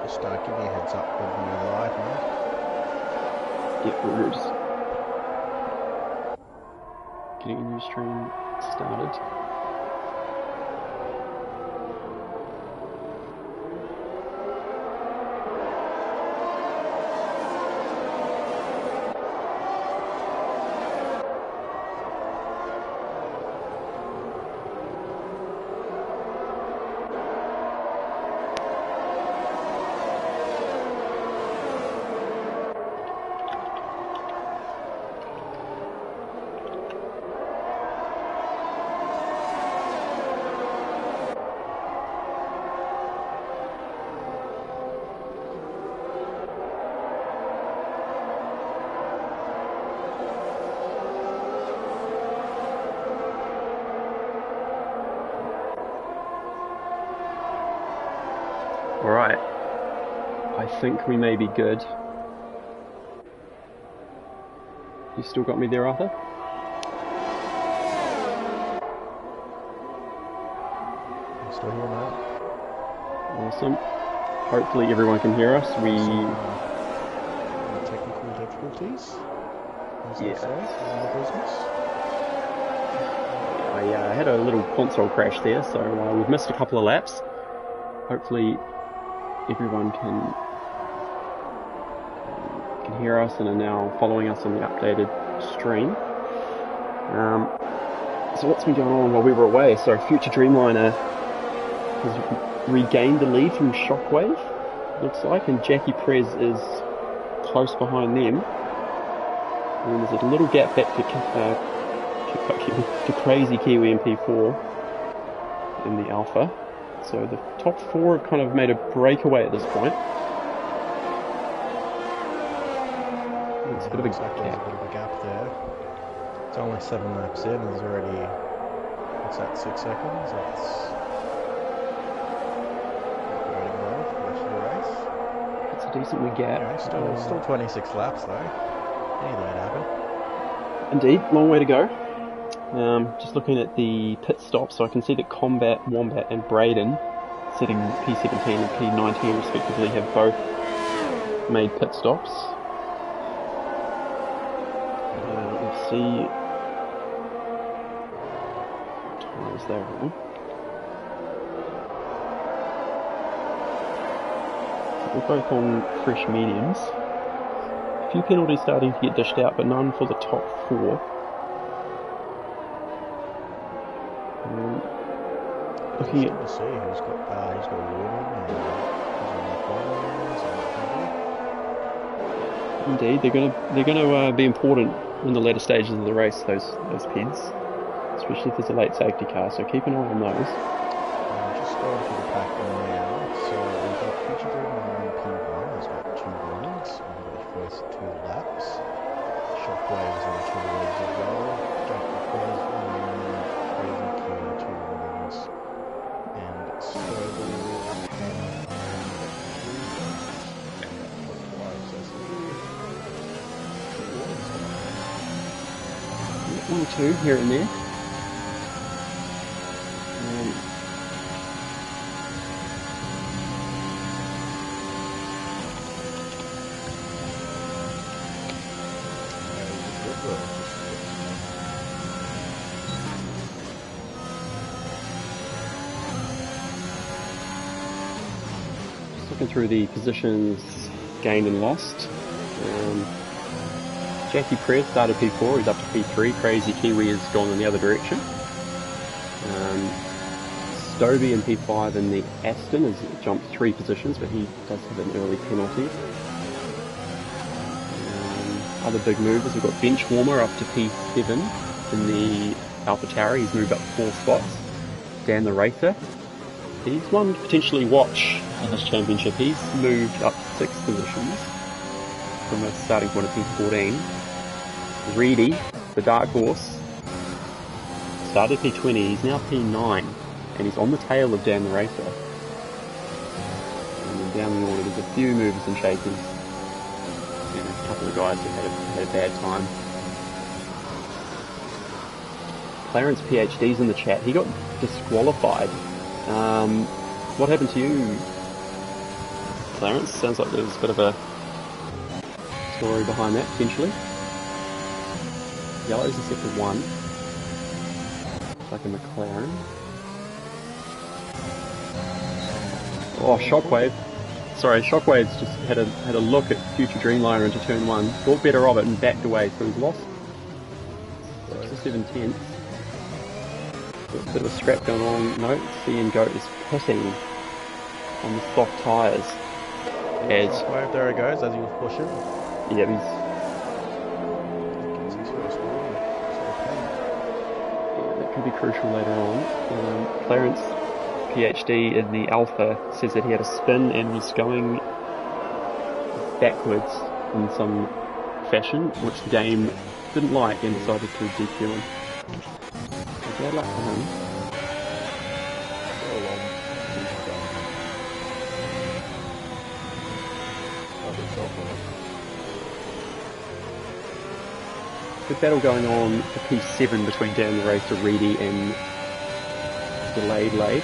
Just give me a heads up when you're live, mate. Yep, we're just getting a new stream started. Alright, I think we may be good. You still got me there, Arthur? I'm still here, mate. Awesome. Hopefully everyone can hear us. Technical difficulties? Yeah. Business? I had a little console crash there, so we've missed a couple of laps. Hopefully everyone can hear us and are now following us on the updated stream. So what's been going on while we were away? So Future Dreamliner has regained the lead from Shockwave, looks like, and Jackie Prez is close behind them. And there's a little gap back to Crazy Kiwi and P4 in the Alpha. So the top four have kind of made a breakaway at this point. It's a bit of a gap. There's a bit of a gap there. It's only 7 laps in, and there's already, what's that, 6 seconds? That's going well for the rest of the race. It's a decent gap. Yeah, still 26 laps though. Anything can happen. Indeed, long way to go. Just looking at the pit stops, so I can see that Combat, Wombat and Braden, sitting P17 and P19 respectively, have both made pit stops. Let's see what times they're on. We're both on fresh mediums. A few penalties starting to get dished out, but none for the top four. Looking at to see who's got a warning and who's on the Indeed, they're gonna be important in the later stages of the race. Those peds, especially if there's a late safety car. So keep an eye on those. Just going through the pack now. So we've got Future Dreamliner P1 has got 2 wins over the first 2 laps. Shockwaves on 2 wins as well. Jackie Prez and Crazy Kiwi 2 wins. And Stowable One or two here and there. Just looking through the positions gained and lost. Jackie Prez started P4, he's up to P3. Crazy Kiwi has gone in the other direction. Stovey in P5 in the Aston has jumped 3 positions, but he does have an early penalty. Other big movers, we've got Benchwarmer up to P7 in the AlphaTauri, he's moved up 4 spots. Dan the Racer, he's one to potentially watch in this championship. He's moved up 6 positions from a starting point of P14. Reedy, the dark horse, started P20, he's now P9, and he's on the tail of Dan the Racer. And then down the order, there's a few movers and shakers, and a couple of guys that had a bad time. Clarence PhD's in the chat. He got disqualified. What happened to you, Clarence? Sounds like there's a bit of a story behind that, potentially. Yellow's in sector 1. Like a McLaren. Oh, Shockwave. Sorry, Shockwave's just had a look at Future Dreamliner into turn 1. Thought better of it and backed away, so he's lost 6 or 7 tenths. Got a bit of a scrap going on. No, CN Goat is pitting on the soft tyres. As Shockwave, there he goes, as he was pushing. Yeah, that could be crucial later on. Clarence, PhD in the Alpha, says that he had a spin and was going backwards in some fashion, which the game didn't like and decided to DQ him. So bad luck for him. Good battle going on for P7 between Dan the Racer, Reedy and Delayed Laid.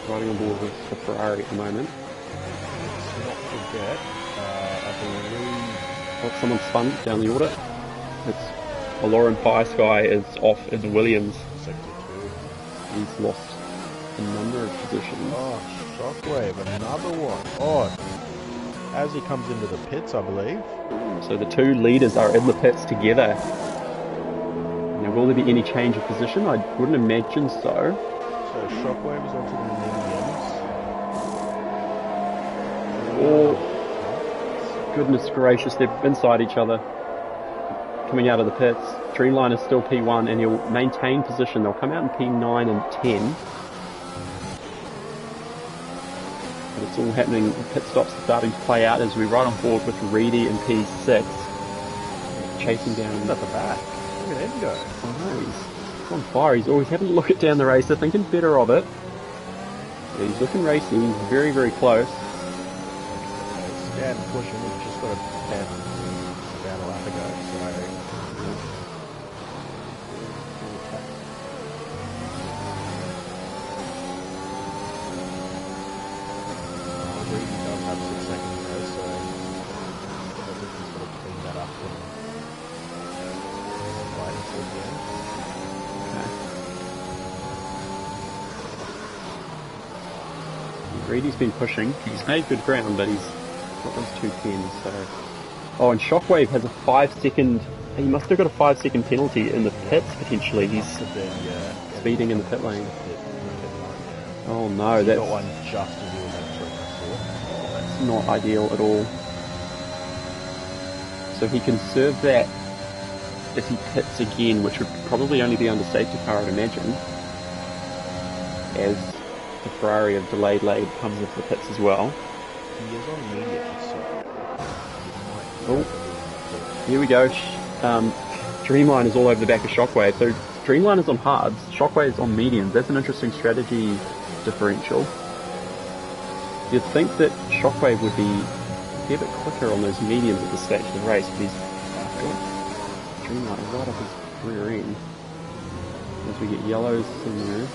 Riding on board with the Ferrari at the moment. Let's not forget, I believe... Oh, someone spun down the order. It's Lauren Pie Sky is off in the Williams. Sector 2. He's lost a number of positions. Oh, Shockwave, another one. Oh, as he comes into the pits, I believe. So the two leaders are in the pits together. Now, will there be any change of position? I wouldn't imagine so. So Shockwave is onto the mediums. Oh, goodness gracious, they're inside each other. Coming out of the pits. Dreamline is still P1 and he'll maintain position. They'll come out in P9 and 10. But it's all happening. Pit stops are starting to play out as we ride on board with Reedy and P6. Chasing down. He's at the back. Look at him go. I know, he's on fire. He's always having a look at down the racer, thinking better of it. Yeah, he's looking racy. He's very, very close. Scan pushing. We've just got a 10 about a lap ago. So. Reedy does have 6 seconds though, so I think he's got to clean that up and fight until the end. Okay. Reedy's been pushing. He's made good ground, but he's got those 2 10s, so... Oh, and Shockwave has a 5-second... He must have got a 5-second penalty in the pits, potentially. He's speeding in the pit lane. Oh no, that's... got one just as he was entering. That's not ideal at all. So he can serve that if he pits again, which would probably only be under safety car, I'd imagine, as the Ferrari of Delayed Laid comes into the pits as well. He is on medium, so... Oh, here we go. Dreamline is all over the back of Shockwave. So Dreamline is on hards, Shockwave is on mediums. That's an interesting strategy differential. You'd think that Shockwave would be a fair bit quicker on those mediums at this stage of the race, but he's got Dreamline right up his rear end. As we get yellows in there.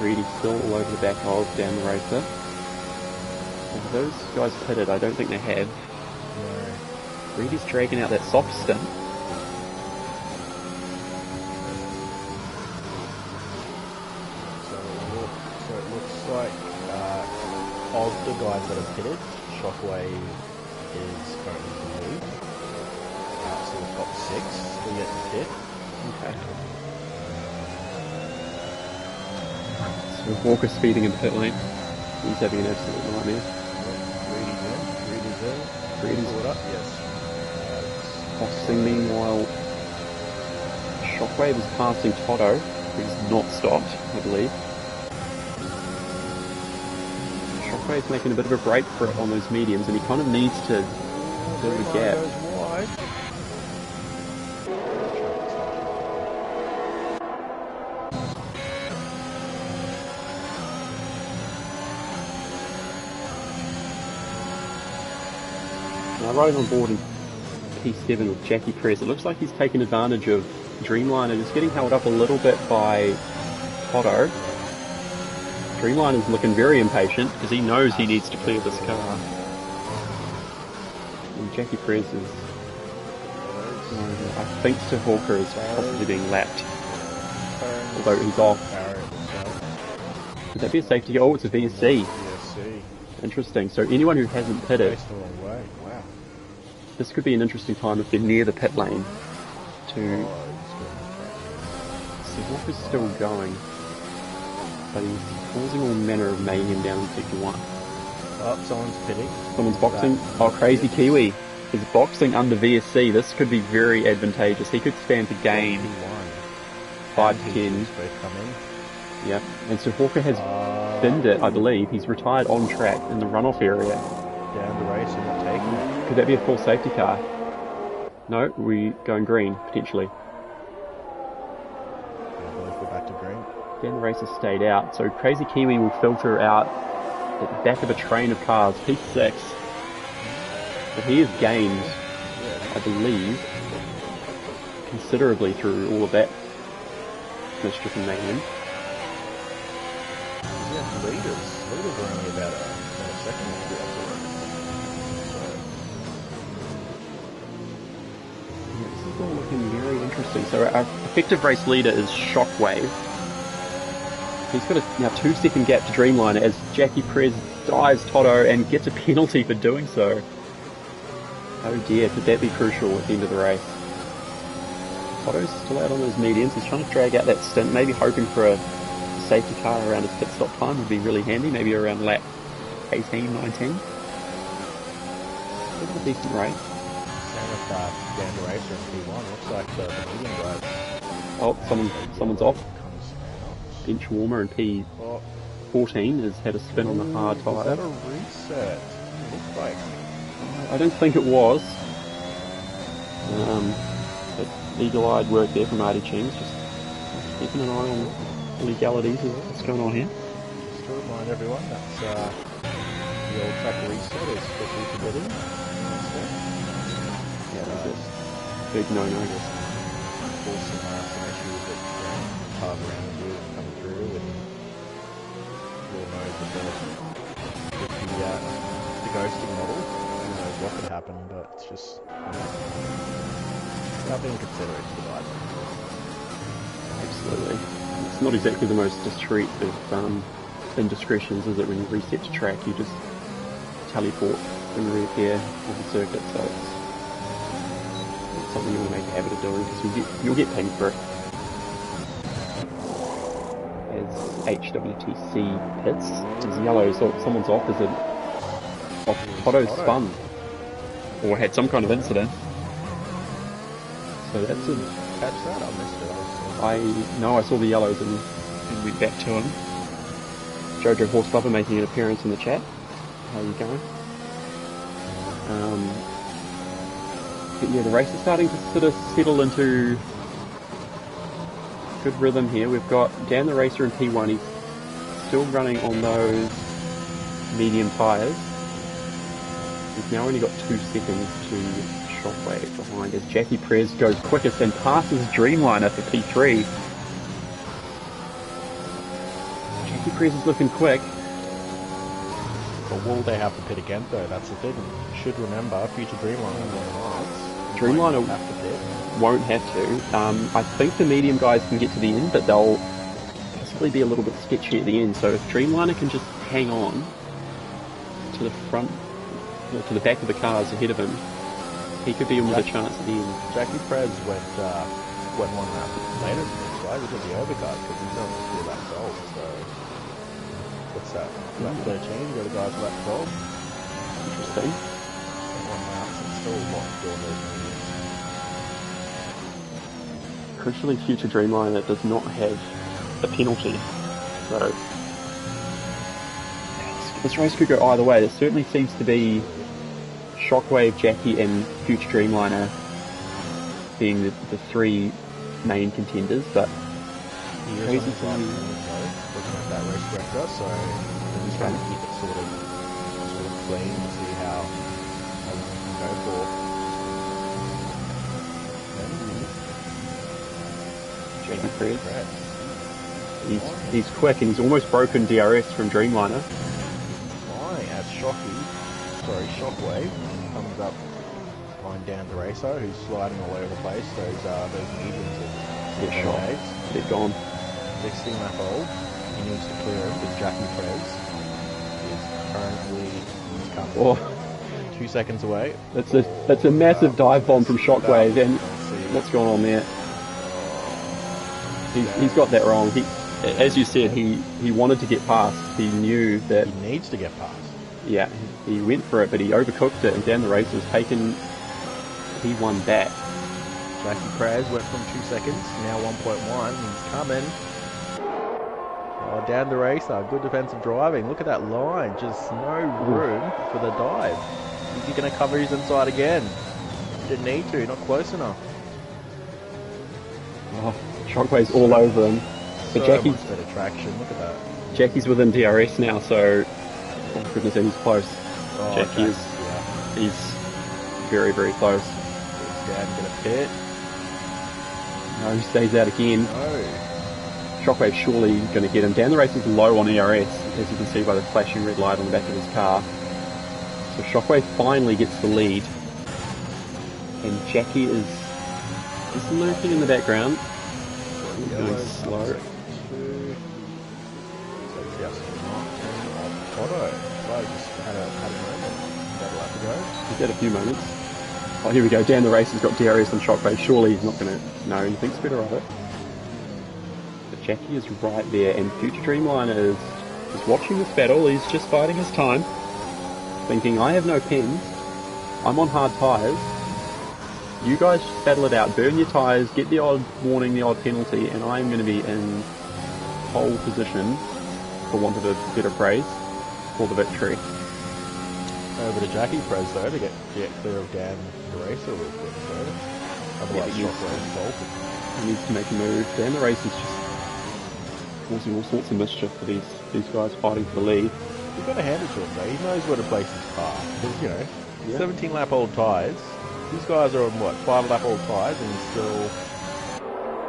Reedy still all over the back of down the racer. Have those guys pitted? I don't think they have. No. Reedy's dragging out that soft stint. So it looks like of the guys that have pitted, Shockwave is currently the lead. So the top 6 still yet to pit. Okay. So Walker speeding in the pit lane. He's having an absolute nightmare. Reedy's caught up, yes. Crossing meanwhile. Shockwave is passing Toto, who's not stopped, I believe. Shockwave's making a bit of a break for it on those mediums, and he kind of needs to fill the gap. riding on board in P7 with Jackie Prez. It looks like he's taken advantage of Dreamliner just getting held up a little bit by Toto. Dreamliner's looking very impatient because he knows he needs to clear this car. And Jackie Prez is... I think Sir Hawker is possibly being lapped. Although he's off. Could that be a safety car? Oh, it's a VSC. Interesting. So anyone who hasn't pitted... Wow. This could be an interesting time if they're near the pit lane to... Sir Hawker's still going. But he's causing all manner of mayhem down in sector 1. Oh, someone's pitting. Someone's boxing. Oh, Crazy Kiwi is boxing under VSC. This could be very advantageous. He could stand to gain 5 to 10. Yep. And so Hawker has binned it, I believe. He's retired on track in the runoff area. Down the race and not taking it. Could that be a full safety car? No, we're going green, potentially. I believe we're back to green. Then the race has stayed out, so Crazy Kiwi will filter out at the back of a train of cars, P6. But he has gained, I believe, considerably through all of that mischief and mayhem. Yeah, leaders are only about a second or two off the road. Yeah, this is all looking very interesting. So our effective race leader is Shockwave. He's got a now 2-second gap to Dreamliner as Jackie Prez dives Toto and gets a penalty for doing so. Oh dear, could that be crucial at the end of the race? Toto's still out on his mediums. He's trying to drag out that stint, maybe hoping for a safety car around his pit stop time would be really handy, maybe around lap 18, 19. Bit of a decent race. Same with Dan the Racer in P1. Looks like the medium guys. Oh, someone's off. Bench warmer and P14 has had a spin on the hard tyre. Was that a reset? It looks like. I don't think it was. But eagle-eyed work there from ardie-chengz, just keeping an eye on the legalities of what's going on here. Just to remind everyone, that's the old track reset is quickly forbidden. Yeah, that's it. Big no-no. Caused some issues that cars around the wheels coming through, and you'll know that the ghosting model, who knows what could happen, but it's just nothing to consider it to the Absolutely. It's not exactly the most discreet of indiscretions, is it? When you reset to track, you just teleport and reappear on the circuit, so it's something you want to make a habit of doing because you'll get paid for it. As HWTC hits, as yellow, so someone's off, is it off Toto's spun or had some kind of incident. So that's a... Catch that? I missed it. I saw the yellows and went back to him. Jojo Horselover making an appearance in the chat. How are you going? But yeah, the race is starting to sort of settle into good rhythm here. We've got Dan the Racer in P1. He's still running on those medium tyres. He's now only got 2 seconds to Shockwave behind as Jackie Prez goes quickest and passes Dreamliner for P3. Jackie Prez is looking quick. But will they have to pit again though? That's the thing. You should remember, future Dreamliner Dreamliner won't have to. I think the medium guys can get to the end, but they'll possibly be a little bit sketchy at the end. So if Dreamliner can just hang on to the front, to the back of the cars ahead of him, he could be in with a chance at the end. Jackie Prez went 1 lap later than this guy. We did the overcut because he's done 2 laps old. So what's that? Lap 13. Go to guys lap 12. Interesting. 1 lap. So it's still a lot to do on those mediums. Crucially, future Dreamliner does not have a penalty, so this race could go either way. There certainly seems to be Shockwave, Jackie and future Dreamliner being the 3 main contenders, but crazy to me. Looking at that race director, so he's trying to keep it sort of clean to see how long he can go for. Jackie Perez. He's quick and he's almost broken DRS from Dreamliner. Flying as Shockwave comes up behind Dan the Racer, who's sliding all over the place. Those mediums Get shot. Get gone. 16 lap old. He needs to clear him because Jackie Perez is currently coming 2 seconds away. That's a massive dive bomb from Shockwave, and what's going on there? He's got that wrong. As you said, he wanted to get past. He knew that he needs to get past. Yeah, he went for it, but he overcooked it, and Dan the Racer was taken. He won back. Jackie Perez went from 2 seconds, now 1.1. He's coming. Oh, Dan the Racer, good defensive driving. Look at that line, just no room for the dive. Is he going to cover his inside again? Didn't need to, not close enough. Oh, Shockwave's all over him. But Jackie's much better traction. Look at that. Jackie's within DRS now, so oh goodness, and he's close. Oh, Jackie is he's very, very close. He's down, gonna pit. No, he stays out again. No. Shockwave's surely going to get him. Dan the Racer's low on ERS, as you can see by the flashing red light on the back of his car. So Shockwave finally gets the lead, and Jackie is lurking in the background. He's going slow. So just Otto. So just had a moment. About a lap ago. He's had a few moments. Oh, here we go. Dan the Racer's got DRS on Shockwave. Surely he's not going to know. He thinks better of it. But Jackie is right there, and Future Dreamliner is watching this battle. He's just biding his time, thinking, I have no pins. I'm on hard tyres. You guys battle it out. Burn your tyres. Get the odd warning, the odd penalty, and I'm going to be in pole position, for want of a better phrase, for the victory. Over to Jackie Perez though to get clear of Dan the Racer real quick though. Otherwise Shockwave's bolted. He needs to make a move. Dan the Racer's just causing all sorts of mischief for these guys fighting for the lead. You've got to hand it to him though. He knows where to place his car. Because, 17 lap old tyres. These guys are on 5 lap old tyres, and he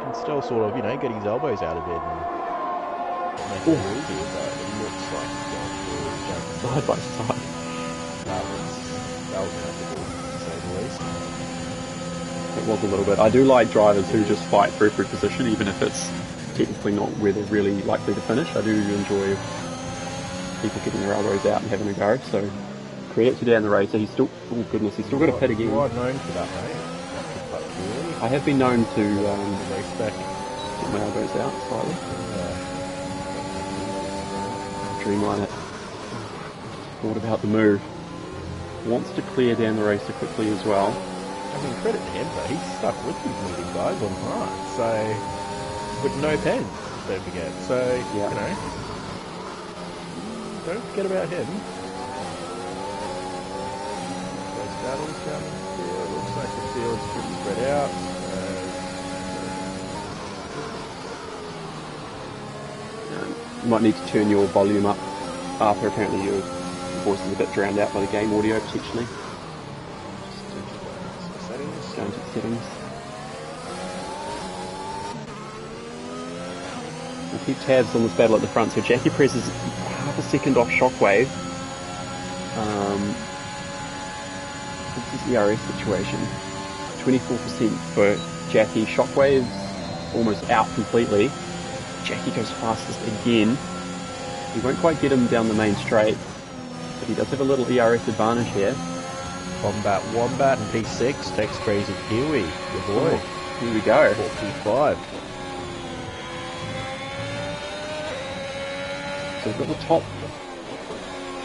can still sort of, get his elbows out of it and make it easy. But it looks like he's going through Side by side. That was unethical, to say the least. It was a little bit. I do like drivers who just fight for every position, even if it's technically not where they're really likely to finish. I do enjoy people getting their elbows out and having a go. So credit to Dan the Racer. He's still, oh goodness, he's still got a pit again. You are known for that, mate. I have been known to race back. Get my elbows out slightly. Dreamliner thought about the move. Wants to clear Dan the Racer quickly as well. I mean, credit to him though, he's stuck with these leading guys on hard, so with no pens, don't forget. So don't forget about him. Those battles down the field. Looks like the field's pretty spread out. You might need to turn your volume up after apparently your voice is a bit drowned out by the game audio potentially. Go into settings. We'll keep tabs on this battle at the front. So Jackie Perez is half a second off Shockwave. This is the ERS situation. 24% for Jackie. Shockwave's almost out completely. Jackie goes fastest again. He won't quite get him down the main straight, but he does have a little ERS advantage here. Wombat and P6 takes Crazy Kiwi. Good boy. Here we go. For P5. So we've got the top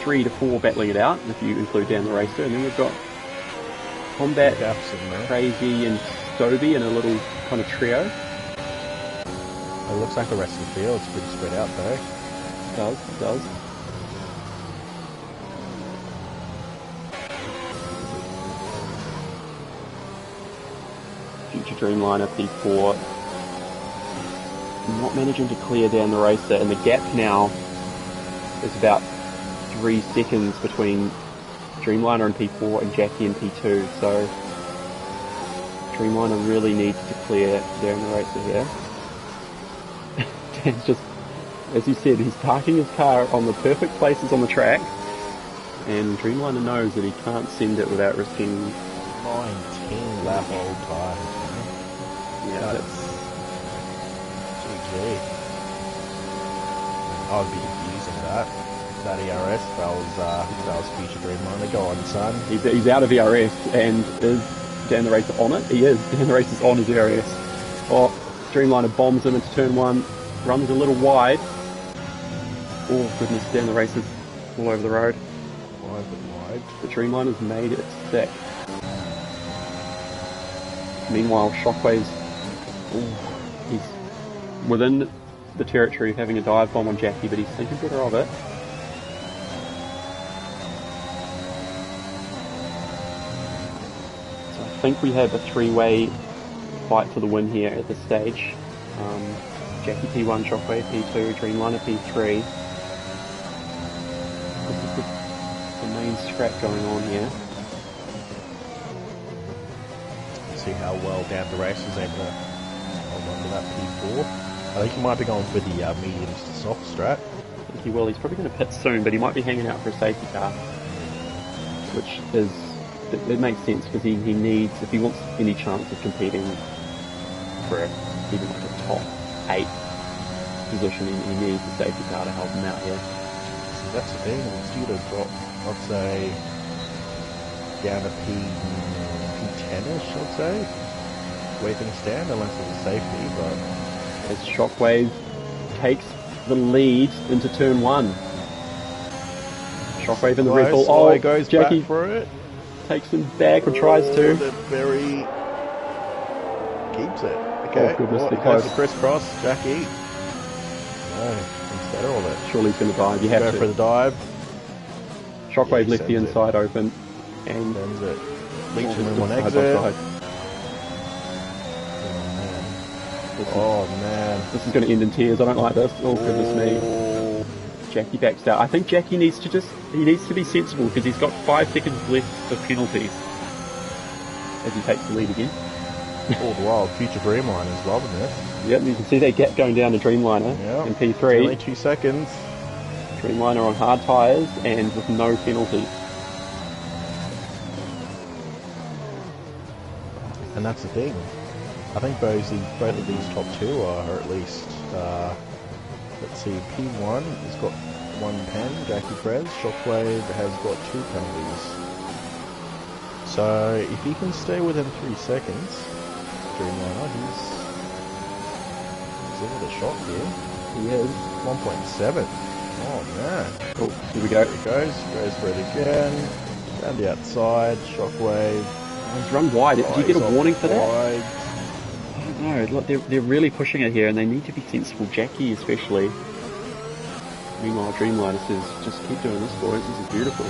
3 to 4 battling it out, if you include Dan the Racer, and then we've got Combat, Crazy and Stoby in a little kind of trio. It looks like the rest of the field's pretty spread out though. It does. Future Dreamliner P4 not managing to clear Dan the Racer, and the gap now is about 3 seconds between Dreamliner in P4 and Jackie in P2, so Dreamliner really needs to clear Darren the Racer here. Dan's just, as you said, he's parking his car on the perfect places on the track, and Dreamliner knows that he can't send it without risking 19 lap old tires. Yeah, that's GG. I'd be using that ERS if that was future Dreamliner. Go on, son. he's out of ERS, and is Dan the Racer on it? He is. Dan the Racer's on his ERS. Oh, Dreamliner bombs him into turn 1, runs a little wide. Oh goodness, Dan the Racer's all over the road. Wide. The Dreamliner's made it sick. Meanwhile, Shockwave's, he's within the territory of having a dive bomb on Jackie, but he's thinking better of it. So I think we have a 3-way fight for the win here at this stage. Jackie P1, Shockwave P2, Dreamliner P3. This is the main scrap going on here. See how well Dan the Racer is able to hold on to that P4. I think he might be going for the medium to soft strat. I think he will. He's probably going to pit soon, but he might be hanging out for a safety car, which is, it makes sense because he needs, if he wants any chance of competing for even like a top 8 position, he needs a safety car to help him out here. So that's the thing, it's due to drop, I'd say, down to P10-ish, I'd say, where things stand, unless it's a safety, but... As Shockwave takes the lead into turn 1. Shockwave in the Red Bull. Oh, he goes Jackie back for it. Takes him back or tries to. The very keeps it. Okay. Oh goodness, he goes to crisscross. Jackie. No, instead of all that. Surely he's going to dive. You have go to. For the dive. Shockwave left the inside open. And sends it. Leaches him in one side exit. by side. Oh man. This is going to end in tears. I don't like this. Oh goodness me. Jackie backs out. I think Jackie needs to he needs to be sensible because he's got 5 seconds left of penalties as he takes the lead again. All the while, future Dreamliner is loving this. Yep, you can see that gap going down to Dreamliner in P3. Only 2 seconds. Dreamliner on hard tyres and with no penalties. And that's the thing. I think both of these top 2 are at least, let's see, P1 has got 1 pen, Jackie Prez, Shockwave has got 2 penalties. So if he can stay within 3 seconds, Dreamliner, he's in with a shot here. He is. 1.7. Oh man. Oh, here we go. There he goes for it again. Round the outside, Shockwave. Oh, he's run wide. Did you get a warning for that? Wide. I don't know. Look, they're really pushing it here, and they need to be sensible. Jackie, especially. Meanwhile, Dreamliner says, "Just keep doing this, boys. This is beautiful."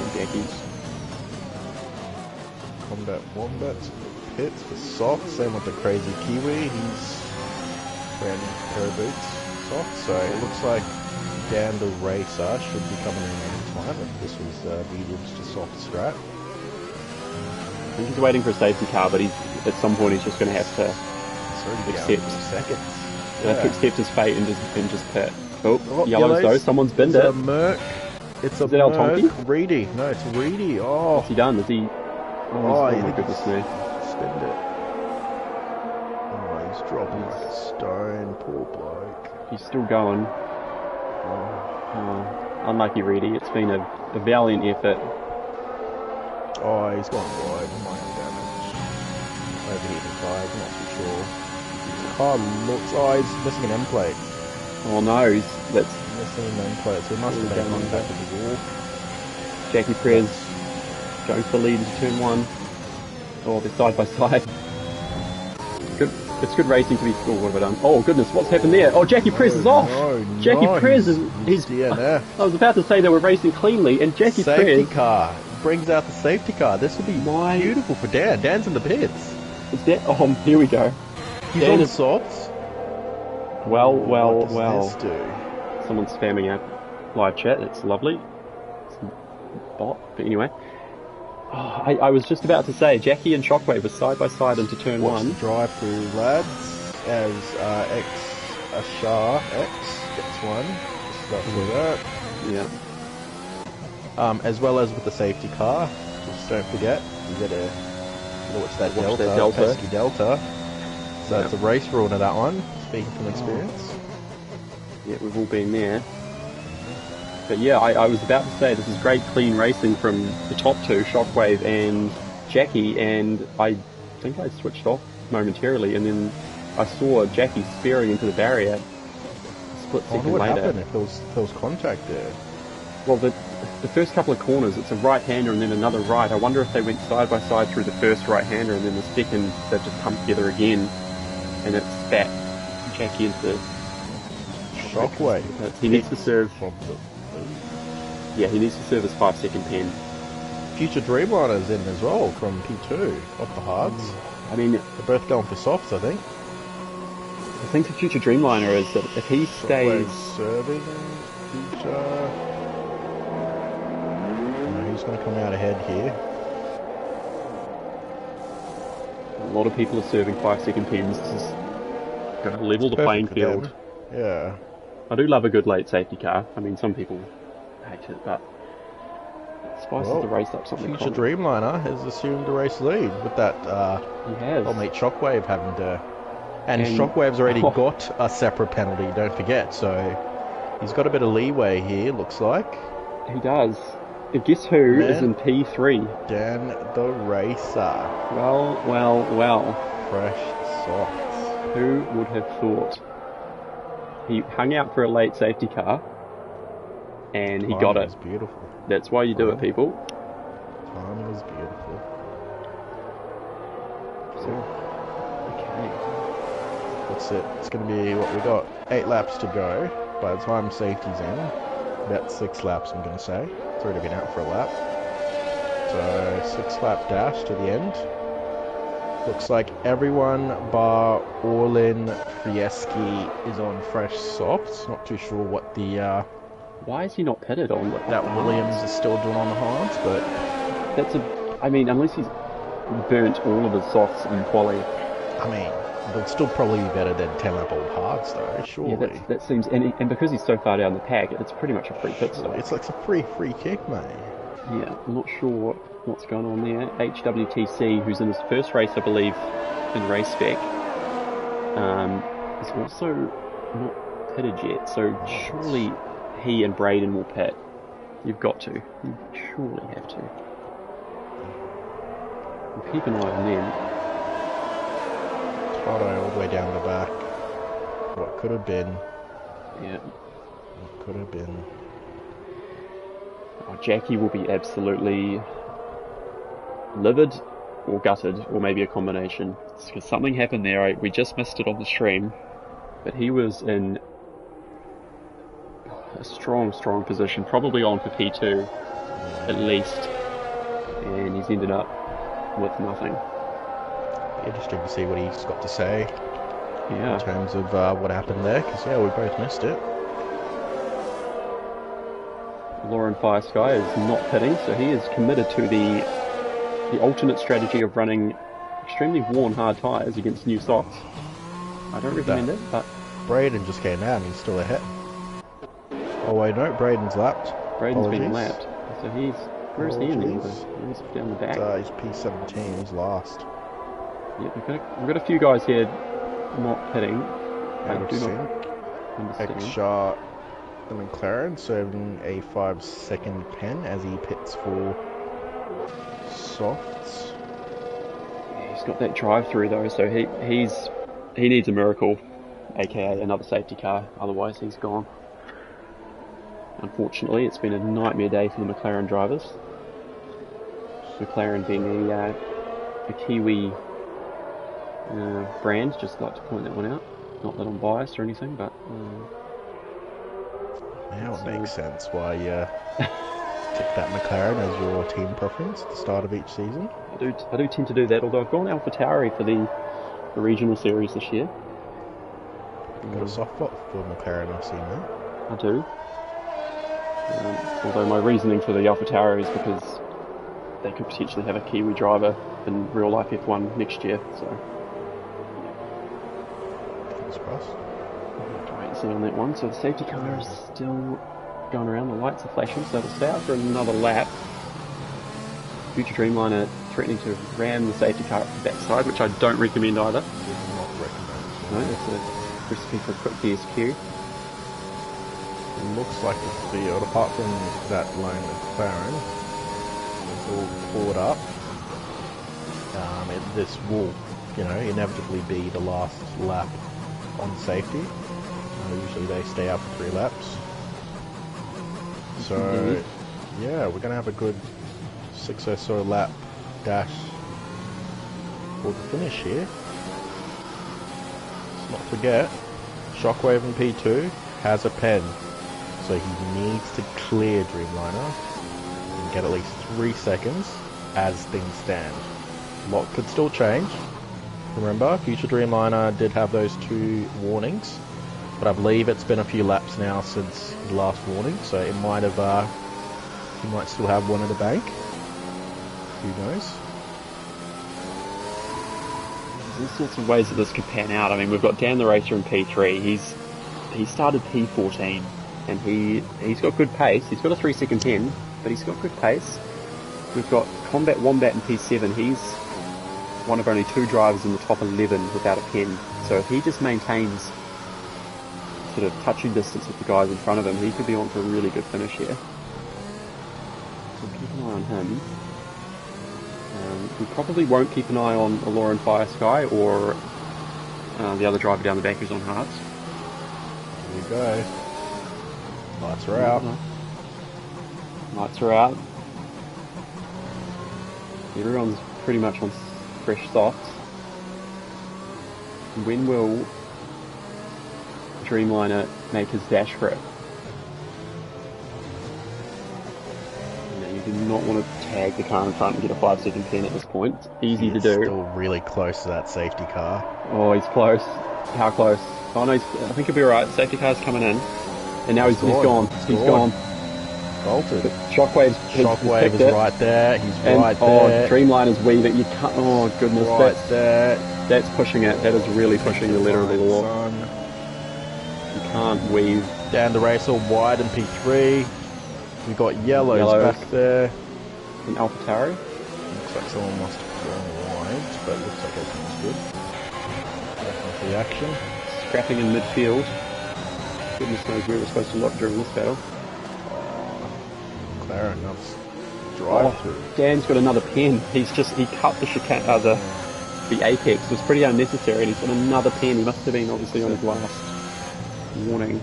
And Jackie's Combat Wombat pits for soft. Same with the Crazy Kiwi. He's wearing a pair of boots, soft. So it looks like Dan the Racer should be coming in any time if this was mediums to soft strat. I think he's waiting for a safety car, but at some point he's just going to have to accept. Have to accept his fate and just pit. Oh, yellows though. Someone's binned it. It's a Merc. It's a Merc. Reedy. No, it's Reedy. Oh. What's he done? Is he? Oh my goodness me. Spinned it. Oh, he's dropping like a stone. Poor bloke. He's still going. Unlucky Reedy. It's been a valiant effort. Oh, he's gone wide. Minor damage. Overheating fire, I'm not too sure. Car looks... Oh, he's missing an M plate. Oh no, that's missing an M plate, so it must have been on back of the wall. Jackie Prez going for lead into turn 1. Oh, they're side by side. Good. It's good racing to be... Oh, what have I done? Oh goodness, what's happened there? Oh, Jackie Prez is off! Jackie Prez is... He's DNF. I was about to say they were racing cleanly, and Jackie Prez... Safety car. Brings out the safety car. This would be beautiful for Dan. Dan's in the pits. Is that... Oh, here we go. He's Dan on softs. Well. What does this do? Someone's spamming it. live chat. It's lovely. It's a bot, but anyway. Oh, I was just about to say, Jackie and Shockwave were side by side into turn Watch one. the drive through, lads, as Ashar X gets one. Just about through that. Yeah. As well as with the safety car. Just don't forget, you gotta watch that Delta, pesky Delta. So it's a race rule to that one, speaking from experience. Yeah, we've all been there. But yeah, I was about to say, this is great clean racing from the top two, Shockwave and Jackie, and I think I switched off momentarily, and then I saw Jackie spearing into the barrier a split second what later. happened if there was contact there? Well, the first couple of corners, it's a right-hander and then another right. I wonder if they went side by side through the first right-hander, and then the second, they've just come together again, and it's spat Jackie into Shockwave. He needs to serve. Yeah, he needs to serve his 5-second pen. Future Dreamliner's in as well from P2 off the hards. I mean, they're both going for softs, I think. The thing for Future Dreamliner is that if he stays serving Future, he's going to come out ahead here. A lot of people are serving 5-second pens. This is going to level the playing field. Yeah. I do love a good late safety car. I mean, some people hate it, but it spices the race up something. Future Dreamliner has assumed the race lead with that he has. old mate Shockwave having to... And Shockwave's already got a separate penalty, don't forget, so he's got a bit of leeway here, looks like. He does. And guess who is in P3? Dan the Racer. Well. Fresh softs. Who would have thought? He hung out for a late safety car, and he got it. Beautiful. That's why you do it, people. Time was beautiful. So, okay. That's it. It's going to be what we got. 8 laps to go. By the time safety's in, about 6 laps, I'm going to say. It's already been out for a lap. So 6-lap dash to the end. Looks like everyone bar Orlin Frieski is on fresh softs. Not too sure what the... Why is he not pitted on that Williams is still doing on the hards, but... That's I mean, unless he's burnt all of his softs in quali. I mean, it'll still probably be better than 10-lap-old hards, though, surely. Yeah, that seems... And because he's so far down the pack, it's pretty much a free pit stop. It's like a free kick, mate. Yeah, I'm not sure what's going on there. HWTC, who's in his first race, I believe, in race spec, is also not pitted yet, so surely he and Braden will pit. You've got to. You surely have to. We'll keep an eye on them. Toto all the way down the back. What could have been. Yeah. What could have been. Oh, Jackie will be absolutely livid or gutted, or maybe a combination. Because something happened there. We just missed it on the stream, but he was in a strong position, probably on for P2 at least, and he's ended up with nothing. Interesting to see what he's got to say in terms of what happened there, because we both missed it. Lauren Firesky is not pitting, so he is committed to the alternate strategy of running extremely worn hard tyres against new softs. I don't recommend it, but... Braden just came out and he's still ahead. Oh wait, no, Braden's lapped. Braden's been lapped, so he's... Where is he in the order? He's down the back. He's P17, he's last. Yep, we've got a few guys here not pitting. I do not understand. X-Shot the McLaren serving a 5-second pen as he pits for softs. Yeah, he's got that drive through though, so he needs a miracle, aka another safety car, otherwise he's gone. Unfortunately, it's been a nightmare day for the McLaren drivers. McLaren being a Kiwi brand, just like to point that one out. Not that I'm biased or anything, but... now it makes sense why you pick that McLaren as your team preference at the start of each season. I do tend to do that, although I've gone AlphaTauri for the regional series this year. You've got a soft spot for McLaren, I've seen that. I do. Although my reasoning for the AlphaTauri is because they could potentially have a Kiwi driver in real life F1 next year, so Fingers crossed. we'll wait and see on that one. So the safety car is still going around, the lights are flashing, so it'll stay out for another lap. Future Dreamliner threatening to ram the safety car up the backside, which I don't recommend either. Would not recommend. No, that's a recipe for a quick DSQ. It looks like the field, apart from that lone McLaren, it's all caught up. This will, inevitably be the last lap on safety. Usually they stay out for 3 laps. So, yeah, we're going to have a good 6 or so lap dash for the finish here. Let's not forget, Shockwave in P2 has a pen, so he needs to clear Dreamliner and get at least 3 seconds as things stand. A lot could still change. Remember, Future Dreamliner did have those 2 warnings, but I believe it's been a few laps now since his last warning, so it might have, he might still have one in the bank. Who knows? There's all sorts of ways that this could pan out. I mean, we've got Dan the Racer in P3. He started P14, and he's got good pace. He's got a 3-second pen, but he's got good pace. We've got Combat Wombat in P7. He's one of only 2 drivers in the top 11 without a pen. So if he just maintains sort of touching distance with the guys in front of him, he could be on for a really good finish here. So keep an eye on him. We probably won't keep an eye on Allure and Fire Sky or the other driver down the back who's on hards. Here we go. Lights are out. Lights are out. Everyone's pretty much on fresh softs. When will Dreamliner make his dash for it? You do not want to tag the car in front and get a 5-second pen at this point. It's easy to do. Still really close to that safety car. Oh, he's close. How close? Oh no, I think he'll be alright. Safety car's coming in. And now he's gone. He's gone. Bolted. Shockwave is right there. He's right there. Oh, Dreamliner's weaving. You can't. Oh goodness, right there. That's pushing it. That is really pushing the letter of the law. Son. You can't weave. Dan the Racer wide in P3. We've got yellows back there. In AlphaTauri. Looks like someone must have gone wide, but looks like everything's good. Back off the action. Scrapping in midfield. Goodness knows where we're supposed to look during this battle. McLaren, nice drive through. Dan's got another pen. He cut the chicane, the apex. It was pretty unnecessary, and he's got another pen. He must have been obviously on his last warning.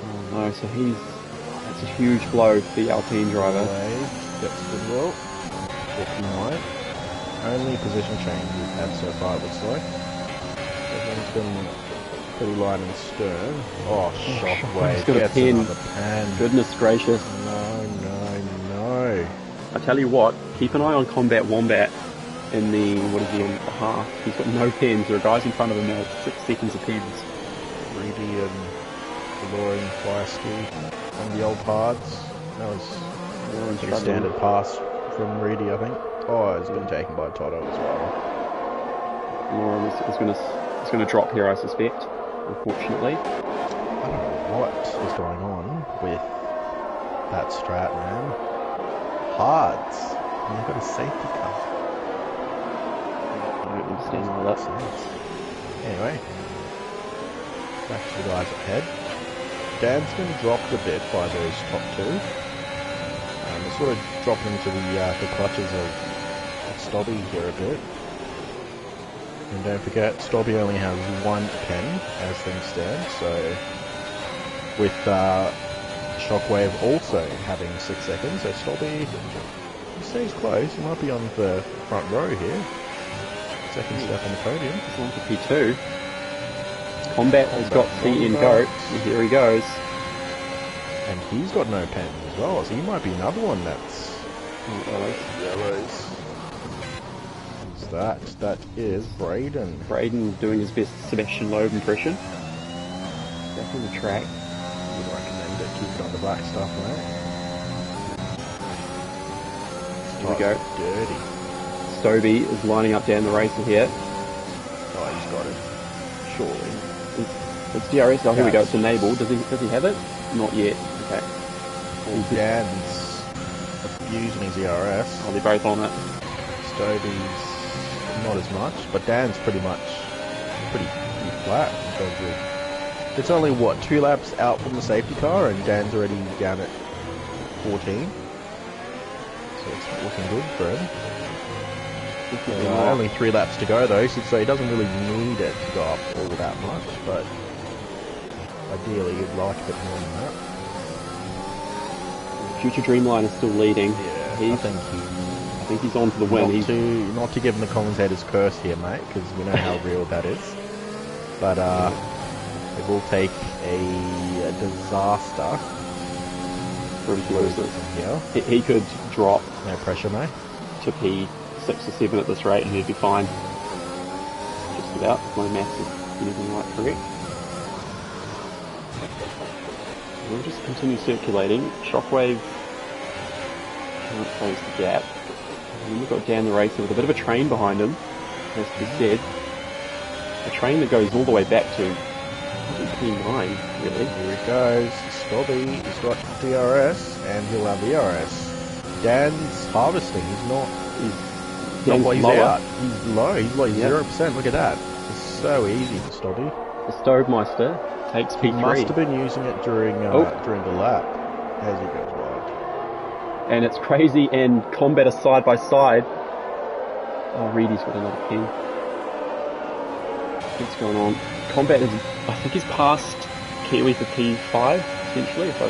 Oh no, so that's a huge blow for the Alpine driver. Gets goodwill. 59. Only position change we've had so far, it looks like. Everyone's been pretty light and stern. Oh, Shockwave He's got a gets pen. another pen. Goodness gracious. No. I tell you what, keep an eye on Combat Wombat in the, what is he on the half? He's got no pens. There are guys in front of him now with 6 seconds of pens. Reedy and Allure and Fire Ski on the old hards. That was a pretty standard pass from Reedy, I think. Oh, it's been taken by Toto as well. Lauren is going to drop here, I suspect, unfortunately. I don't know what is going on with that strat, man. Hards. And they've got a safety car. I don't understand all that. Anyway, back to the guys ahead. Dan's been dropped a bit by those top 2. They're sort of dropping into the clutches of Stobby here a bit. And don't forget, Stobby only has 1 pen as things stand, so with Shockwave also having 6 seconds, so Stobby stays close. He might be on the front row here. Second step on the podium. He's on to P2. Combat has got CN Goat, and here he goes. And he's got no pens as well, so he might be another one that's yellows. Who's that? That is Braden. Braden doing his best Sebastian Loeb impression. Back on the track. Wouldn't recommend it. Keep it on the black stuff, mate. Here we go. Dirty. Stovey is lining up down the racer here. Oh, he's got it. Surely. It's DRS. Oh, here we go. It's enabled. Does he have it? Not yet. Okay. Dan's abusing his ERS. Oh, they're both on it. Stovey's not as much, but Dan's pretty flat in terms of. It's only what, 2 laps out from the safety car, and Dan's already down at 14. So it's looking good for him. Only 3 laps to go though, so he doesn't really need it to go up all that much, but ideally you'd like a bit more than that. Future Dreamline is still leading. Yeah, I think he's on to the win. Not to give him the commentator's curse here, mate, because we know how real that is. But it will take a disaster for him to lose it. Yeah. He could drop. No pressure, mate. To P6 or 7 at this rate, and he'd be fine. Just about. If my maths is anything like correct. We'll just continue circulating. Shockwave can't close the gap. And then we've got Dan the racer with a bit of a train behind him, as to be said. A train that goes all the way back to P9, really. Here it goes. Stobby, he's got DRS, and he'll have ERS. Dan's harvesting, he's not he's out. He's low, he's like 0%, look at that. It's so easy for Stobby. The Stovemeister takes P3. He must have been using it during the lap, as he goes wide. And it's crazy, and Combat are side by side. Oh, Reedy's got another pin. What's going on? Combat is, I think he's past Kiwi for P5, essentially, if I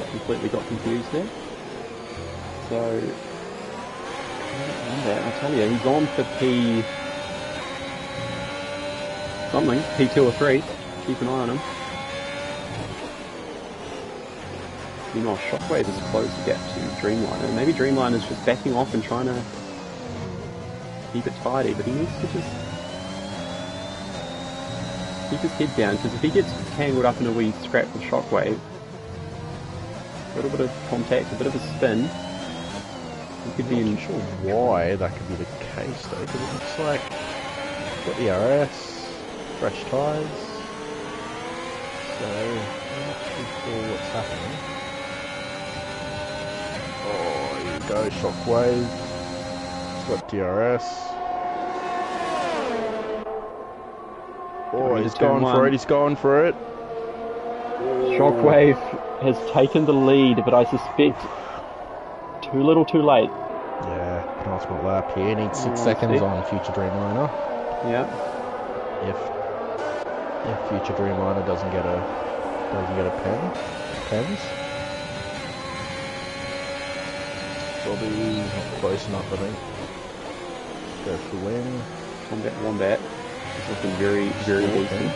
completely got confused there. So, I tell you, he's on for P something, P2 or 3. Keep an eye on him. You know, Shockwave has closed the gap to Dreamliner. Maybe Dreamliner's just backing off and trying to keep it tidy, but he needs to just keep his head down, because if he gets tangled up in a wee scrap with Shockwave, a little bit of contact, a bit of a spin, he could be in. Sure why that could be the case though, because it looks like he's got the RS, fresh tyres, so I'm not too sure what's happening. Oh, here we go, Shockwave, he's got DRS. Oh, he's going for it. Shockwave has taken the lead, but I suspect too little too late. Yeah, penultimate lap here, needs 6 seconds on Future Dreamliner. Yeah. If Future Dreamliner doesn't get a pens. Probably not close enough, I think. Go for the win. Wombat. He's looking very, very decent.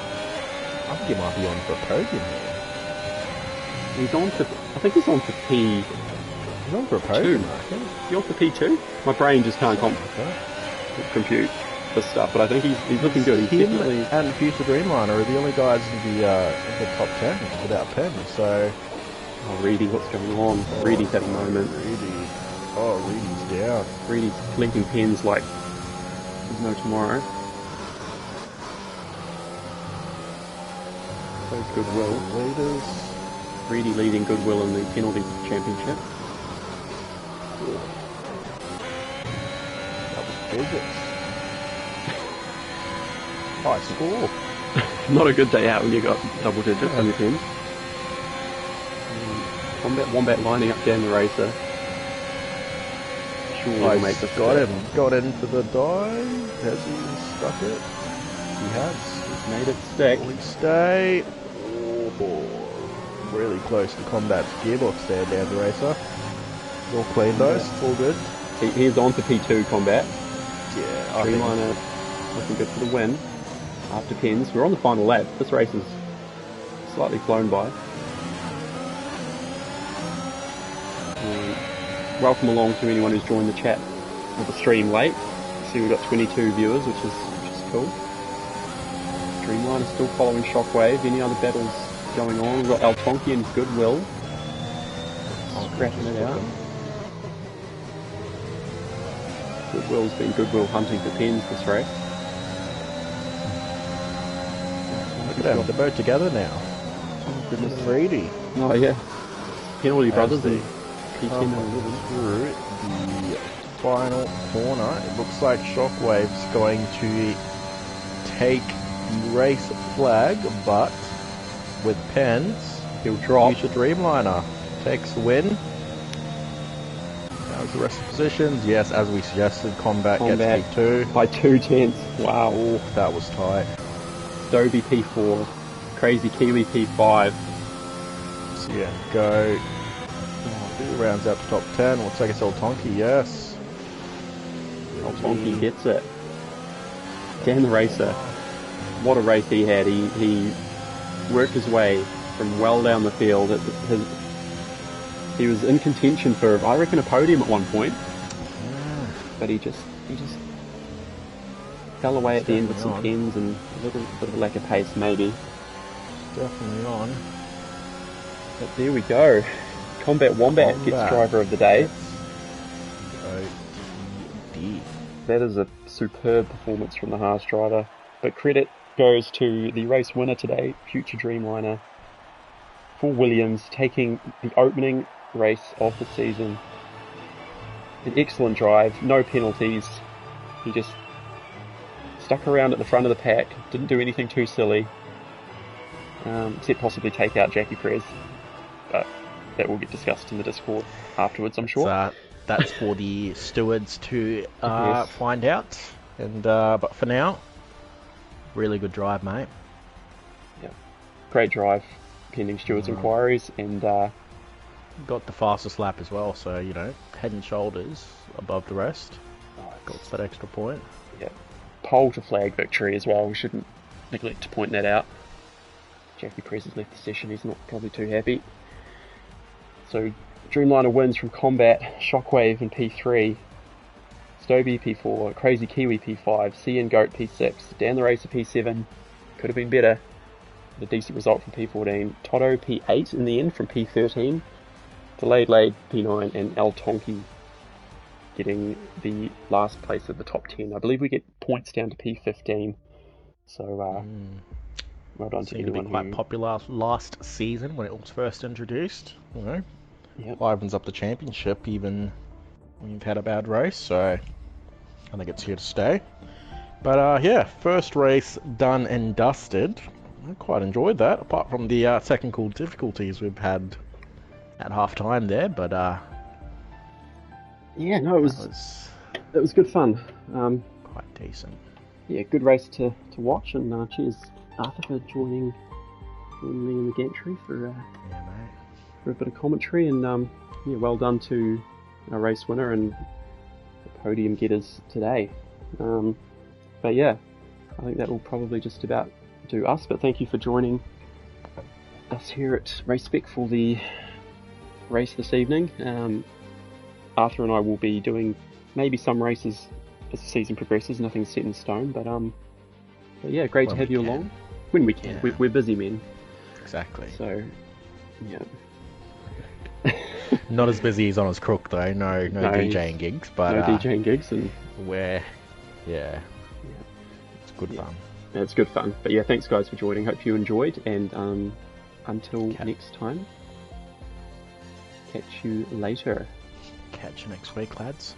I think he might be on for a podium here. He's on for, I think he's on for P. He's on for a podium, I think. He's on for P2? My brain just can't compute this stuff, but I think he's looking good. He's definitely. And Future Dreamliner are the only guys in the top 10 without pens, so. Oh, Reedy, what's going on? Reedy's at the moment. Reedy's down. Reedy's collecting pens like there's no tomorrow. So Goodwill. Leaders. Reedy leading Goodwill in the penalty championship. Double digits. High score. Not a good day out when you got double digits on your pens. Wombat lining up down the racer. Sure, we'll make this got in for the dive. Has he stuck it? He has. He's made it stick. Will he stay? Oh, really close to Combat's gearbox there down the racer. All clean though, it's all good. He's on for P2 Combat. Yeah, Dreamliner looking good for the win. After pins, we're on the final lap. This race is slightly flown by. Welcome along to anyone who's joined the chat or the stream late. See, we've got 22 viewers, which is cool. Dreamline is still following Shockwave. Any other battles going on. We've got El Tonki and Goodwill scrapping it out. Goodwill's been Goodwill hunting for pens this race. Look at them, they're both together now. Oh goodness. Brady. Oh yeah. Penalty brothers the and P10 and 11. through the final corner. It looks like Shockwave's going to take the race flag, but with pens, He'll drop. Future Dreamliner takes the win. How's the rest of the positions? Yes, as we suggested, Combat gets P2. By 2/10. Wow. Oh, that was tight. Dobie P4. Crazy Kiwi P5. So yeah, go. Oh, rounds out to top 10. Looks like it's El Tonki, yes. El Tonki gets it. Dan the Racer. What a race he had. He worked his way from well down the field. He was in contention for, I reckon, a podium at one point. But he just fell away at the end with some pins and a little bit of a lack of pace, maybe. Definitely on. But there we go. Combat Wombat gets driver of the day. OTD. That is a superb performance from the Haas driver. But credit goes to the race winner today, Future Dreamliner, for Williams, taking the opening race of the season. An excellent drive, no penalties. He just stuck around at the front of the pack, didn't do anything too silly, except possibly take out Jackie Perez. But that will get discussed in the Discord afterwards, I'm sure. That's for the stewards to Yes. find out. And but for now, really good drive, mate. Yeah, great drive, pending stewards' inquiries, and got the fastest lap as well, so you know, head and shoulders above the rest. Got that extra point. Yeah, pole to flag victory as well. We shouldn't neglect to point that out. Jackie Perez has left the session. He's not probably too happy. So Dreamliner wins from Combat, Shockwave in P3, Stobie P4, Crazy Kiwi P5, C and Goat P6, Dan the Racer P7. Could have been better. A decent result from P14. Toto P8 in the end from P13. Delayed Laid P9 and El Tonki getting the last place of the top 10. I believe we get points down to P15. So well done to Seemed to be anyone quite who... popular last season when it was first introduced. You know, Yep. livens up the championship even when you've had a bad race. So I think it's here to stay. But yeah, first race done and dusted. I quite enjoyed that, apart from the technical difficulties we've had at half time there. But Yeah, no, it was good fun. Quite decent. Yeah, good race to watch, and cheers Arthur for joining me in the gantry for Yeah, mate. a bit of commentary, and yeah, well done to our race winner and the podium getters today. But yeah, I think that will probably just about do us, but thank you for joining us here at Race Spec for the race this evening. Arthur and I will be doing maybe some races as the season progresses. Nothing's set in stone, but yeah, great When to have we you can. along when we can. Yeah. We're busy men, Exactly. so yeah. Not as busy as on his crook though. No No, DJing gigs, but No DJing gigs, and we're yeah, it's good Yeah. fun. it's good fun. But yeah, thanks guys for joining. Hope you enjoyed, and until next time, catch you later. Catch you next week, lads.